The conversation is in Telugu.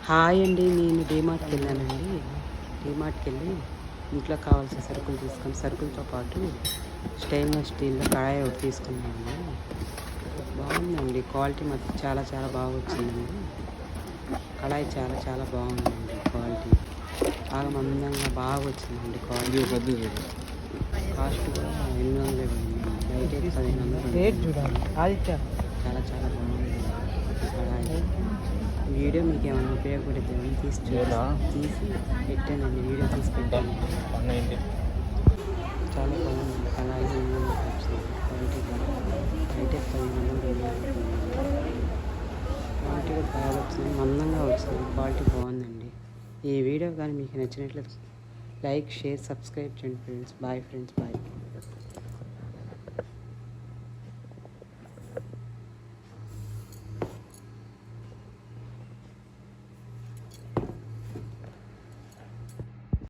హాయ్ అండి, నేను డీమార్ట్కి వెళ్ళానండి. డీమార్ట్కి వెళ్ళి ఇంట్లో కావాల్సిన సరుకులు తీసుకొని సరుకులతో పాటు స్టెయిన్లెస్ స్టీల్లో కడాయి ఒకటి తీసుకున్నానండి. బాగుందండి, క్వాలిటీ మాత్రం చాలా చాలా బాగా వచ్చిందండి. కడాయి చాలా చాలా బాగుందండి, క్వాలిటీ బాగా మందంగా బాగా వచ్చిందండి. క్వాలిటీ కాస్ట్ కూడా 800 పడిందండి, బయట 1500. చాలా చాలా బాగుంది కడాయి. వీడియో మీకు ఏమైనా ఉపయోగపడుతుందని తీసి పెట్టానండి, వీడియో తీసి పెట్టాను. చాలా బాగుంది కడాయి, వచ్చింది క్వాలిటీ కూడా బయట 1500. క్వాలిటీ కూడా బాగా వచ్చింది, మందంగా వచ్చింది, క్వాలిటీ బాగుందండి. ఈ వీడియో కానీ మీకు నచ్చినట్లయితే లైక్, షేర్, సబ్స్క్రైబ్ చేయండి ఫ్రెండ్స్. Bye friends, bye.